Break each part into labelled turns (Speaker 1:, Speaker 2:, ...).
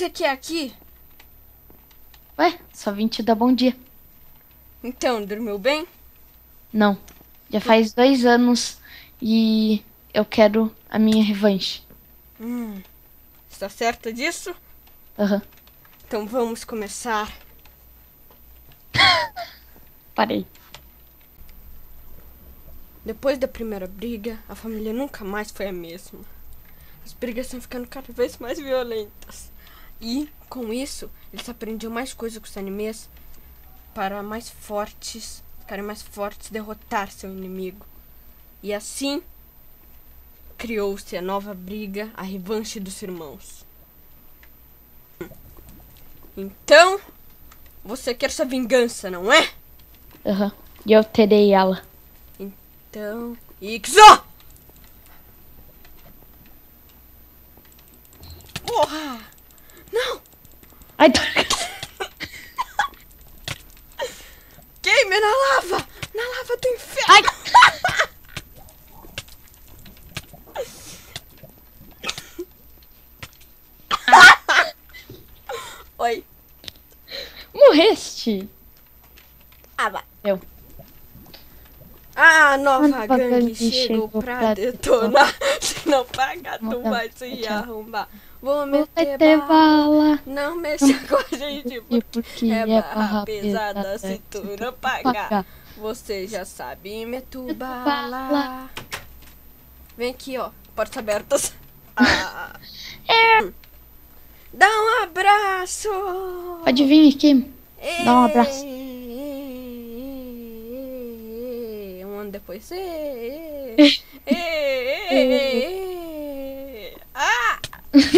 Speaker 1: você quer aqui?
Speaker 2: Ué, só vim te dar bom dia.
Speaker 1: Então, dormiu bem?
Speaker 2: Não, já faz 2 anos e eu quero a minha revanche.
Speaker 1: Está certa disso?
Speaker 2: Aham,
Speaker 1: Então vamos começar.
Speaker 2: parei.
Speaker 1: Depois da primeira briga, a família nunca mais foi a mesma. As brigas estão ficando cada vez mais violentas. E, com isso, eles aprendiam mais coisas com os animes para ficarem mais fortes e derrotar seu inimigo. E assim, criou-se a nova briga, a revanche dos irmãos. Então, você quer sua vingança, não é?
Speaker 2: Aham, e eu terei ela.
Speaker 1: Então, Ixo! Porra! Não!
Speaker 2: Ai,
Speaker 1: Queime na lava! Na lava do inferno!
Speaker 2: ai,
Speaker 1: Oi!
Speaker 2: morreste.
Speaker 1: Ah, vai!
Speaker 2: Eu.
Speaker 1: A nova
Speaker 2: Nova
Speaker 1: gangue
Speaker 2: gangue
Speaker 1: chegou
Speaker 2: chegou
Speaker 1: pra
Speaker 2: pra
Speaker 1: detonar. Se não pagar, tu
Speaker 2: Não,
Speaker 1: vai se
Speaker 2: tchau.
Speaker 1: arrombar. Vou
Speaker 2: Vai
Speaker 1: meter
Speaker 2: ter
Speaker 1: bala.
Speaker 2: bala.
Speaker 1: Não mexa com a gente,
Speaker 2: Porque
Speaker 1: é
Speaker 2: é
Speaker 1: barra pesada se tu não pagar. Você já sabe, meto bala.
Speaker 2: bala.
Speaker 1: Vem aqui, ó. Portas abertas. Ah.
Speaker 2: É.
Speaker 1: Dá um abraço.
Speaker 2: Pode vir aqui. Dá um abraço.
Speaker 1: Um ano depois. Ah!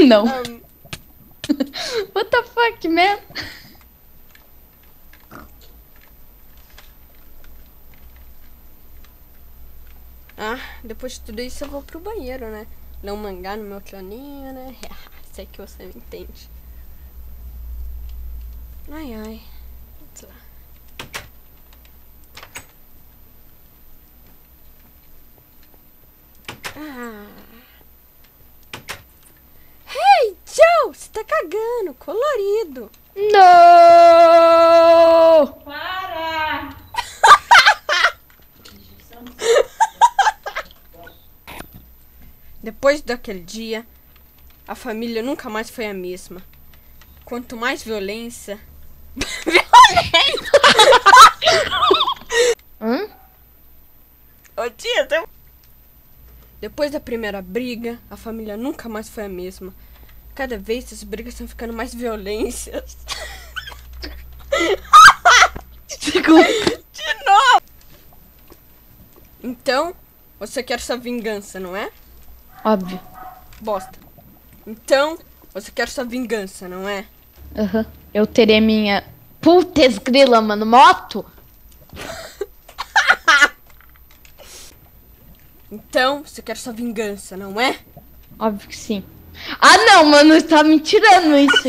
Speaker 2: Não. What the fuck, man?
Speaker 1: Depois de tudo isso eu vou pro banheiro, né? Ler um mangá no meu troninho, né? Sei que você me entende. Ai, ai. Vamos lá. Hey, Joe! Você tá cagando, colorido.
Speaker 2: Não!
Speaker 3: Para!
Speaker 1: Depois daquele dia, a família nunca mais foi a mesma. Quanto mais violência... Violência! Ô tia, tem... Depois da primeira briga, a família nunca mais foi a mesma. Cada vez as brigas estão ficando mais violências. De novo! Então, você quer sua vingança, não é?
Speaker 2: Óbvio.
Speaker 1: Bosta. Então, você quer sua vingança, não é?
Speaker 2: Aham. Eu terei minha... Putz, grila, mano. Moto?
Speaker 1: Então, você quer sua vingança, não é?
Speaker 2: Óbvio que sim. Ah, não, mano. Tá me tirando isso.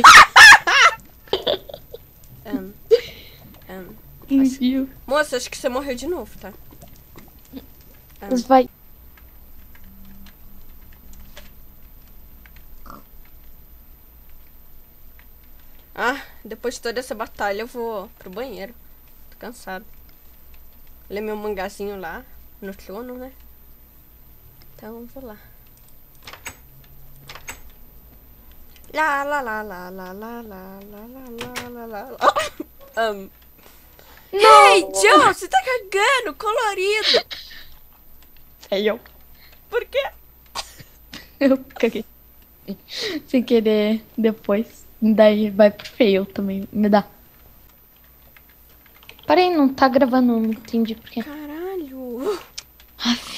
Speaker 2: Envio.
Speaker 1: Moça, acho que você morreu de novo, tá?
Speaker 2: Mas vai...
Speaker 1: Depois de toda essa batalha eu vou pro banheiro. Tô cansado. Ler meu mangazinho lá, no trono, né? Então eu vou lá. Lá, lá, lá, lá, lá, lá, lá, lá, lá, lá, lá. Hey, Joe, você tá cagando, colorido.
Speaker 2: É eu.
Speaker 1: Por quê?
Speaker 2: Eu caguei. Sem querer, depois. Daí vai pro fail também. Me dá. Parei, não tá gravando, não entendi por quê.
Speaker 1: Caralho.
Speaker 2: Aff.